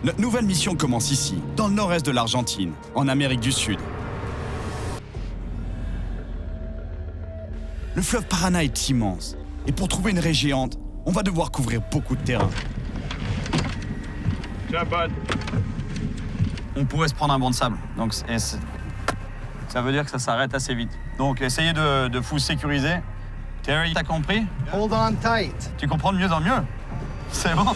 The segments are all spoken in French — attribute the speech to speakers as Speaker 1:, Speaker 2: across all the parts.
Speaker 1: Notre nouvelle mission commence ici, dans le nord-est de l'Argentine, en Amérique du Sud. Le fleuve Paraná est immense, et pour trouver une raie géante, on va devoir couvrir beaucoup de terrain.
Speaker 2: Tiens, bud.
Speaker 3: On pourrait se prendre un banc de sable, donc ça veut dire que ça s'arrête assez vite. Donc essayez de vous sécuriser. Terry, t'as compris?
Speaker 4: Hold on tight.
Speaker 3: Tu comprends de mieux en mieux? C'est bon.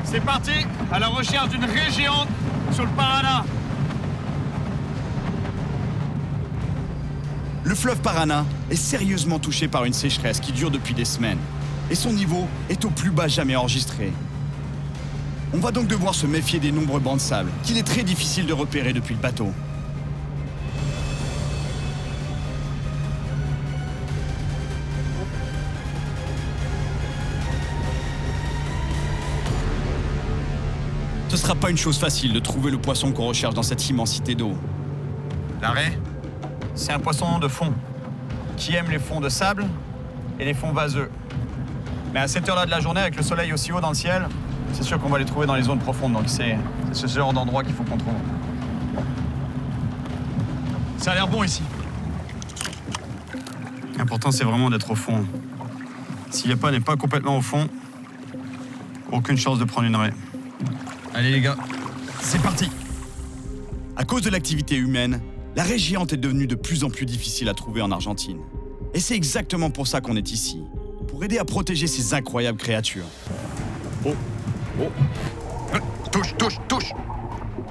Speaker 2: C'est parti à la recherche d'une raie géante sur le Paraná.
Speaker 1: Le fleuve Paraná est sérieusement touché par une sécheresse qui dure depuis des semaines, et son niveau est au plus bas jamais enregistré. On va donc devoir se méfier des nombreux bancs de sable, qu'il est très difficile de repérer depuis le bateau. Ce sera pas une chose facile de trouver le poisson qu'on recherche dans cette immensité d'eau.
Speaker 3: La raie, c'est un poisson de fond qui aime les fonds de sable et les fonds vaseux. Mais à cette heure-là de la journée, avec le soleil aussi haut dans le ciel, c'est sûr qu'on va les trouver dans les zones profondes. Donc c'est ce genre d'endroit qu'il faut qu'on trouve.
Speaker 2: Ça a l'air bon ici.
Speaker 3: L'important, c'est vraiment d'être au fond. Si le pas n'est pas complètement au fond, aucune chance de prendre une raie.
Speaker 2: Allez les gars, c'est parti.
Speaker 1: À cause de l'activité humaine, la raie géante est devenue de plus en plus difficile à trouver en Argentine. Et c'est exactement pour ça qu'on est ici, pour aider à protéger ces incroyables créatures.
Speaker 2: Oh. Touche.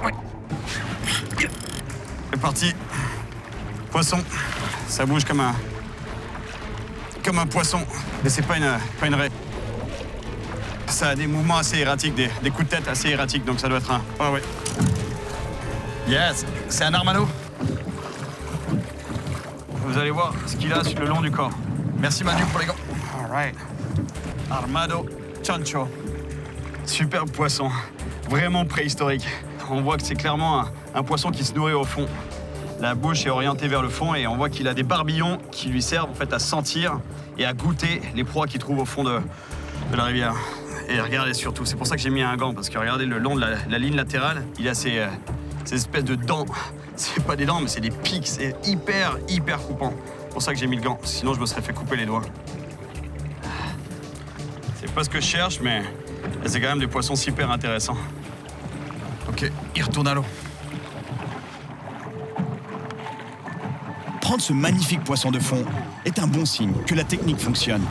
Speaker 2: Ouais.
Speaker 3: C'est parti. Poisson. Ça bouge comme un poisson. Mais c'est pas une raie. Ça a des mouvements assez erratiques, des coups de tête assez erratiques, donc ça doit être un... Ouais. Yes, c'est un armado. Vous allez voir ce qu'il a sur le long du corps. Merci Manu pour les gants. All right. Armado chancho. Superbe poisson. Vraiment préhistorique. On voit que c'est clairement un poisson qui se nourrit au fond. La bouche est orientée vers le fond et on voit qu'il a des barbillons qui lui servent en fait à sentir et à goûter les proies qu'il trouve au fond de la rivière. Et regardez surtout, c'est pour ça que j'ai mis un gant, parce que regardez le long de la ligne latérale, il a ces espèces de dents. C'est pas des dents, mais c'est des pics, c'est hyper coupant. C'est pour ça que j'ai mis le gant, sinon je me serais fait couper les doigts. C'est pas ce que je cherche, mais c'est quand même des poissons super intéressants.
Speaker 2: Ok, il retourne à l'eau.
Speaker 1: Prendre ce magnifique poisson de fond est un bon signe que la technique fonctionne.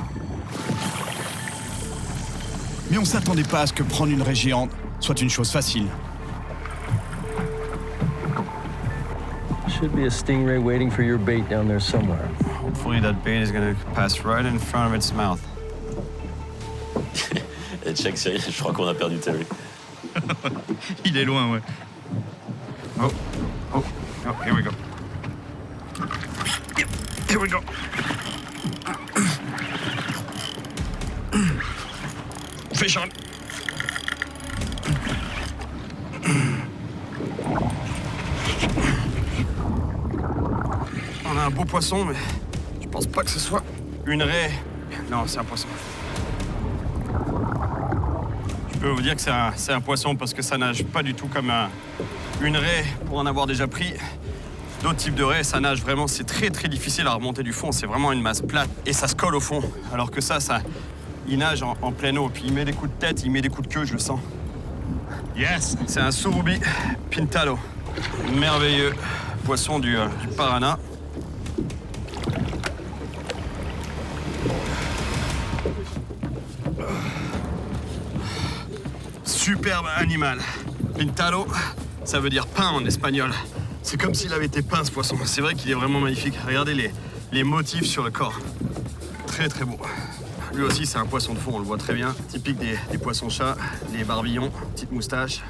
Speaker 1: Mais on s'attendait pas à ce que prendre une raie géante soit une chose facile.
Speaker 5: Should be a stingray waiting for your bait down there somewhere.
Speaker 3: Hopefully that bait is gonna pass right in front of its mouth.
Speaker 6: Et check, Cyril, je crois qu'on a perdu Terry.
Speaker 2: Il est loin, ouais.
Speaker 3: Oh, here we go. Here we go. Fish on. On a un beau poisson, mais je pense pas que ce soit une raie. Non, c'est un poisson. Je peux vous dire que c'est un poisson parce que ça nage pas du tout comme une raie pour en avoir déjà pris. D'autres types de raies, ça nage vraiment, c'est très difficile à remonter du fond. C'est vraiment une masse plate et ça se colle au fond. Alors que ça il nage en pleine eau, puis il met des coups de tête, il met des coups de queue, je le sens.
Speaker 2: Yes.
Speaker 3: C'est un surubí pintado. Merveilleux poisson du Paraná. Superbe animal. Pintado, ça veut dire peint en espagnol. C'est comme s'il avait été peint, ce poisson. C'est vrai qu'il est vraiment magnifique. Regardez les motifs sur le corps. Très beau. Lui aussi, c'est un poisson de fond, on le voit très bien. Typique des poissons-chats, les barbillons, petite moustache.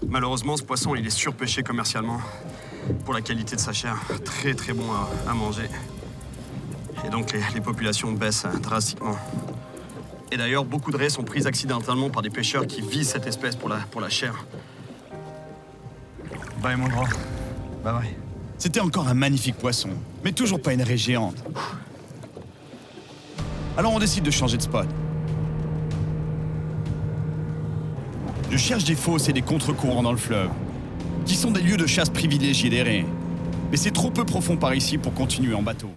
Speaker 3: Malheureusement, ce poisson, il est surpêché commercialement pour la qualité de sa chair. Très bon à manger. Et donc, les populations baissent drastiquement. Et d'ailleurs, beaucoup de raies sont prises accidentellement par des pêcheurs qui visent cette espèce pour la chair.
Speaker 2: Bye, mon grand. Bye.
Speaker 1: C'était encore un magnifique poisson, mais toujours pas une raie géante. Alors on décide de changer de spot. Je cherche des fosses et des contre-courants dans le fleuve, qui sont des lieux de chasse privilégiés des raies. Mais c'est trop peu profond par ici pour continuer en bateau.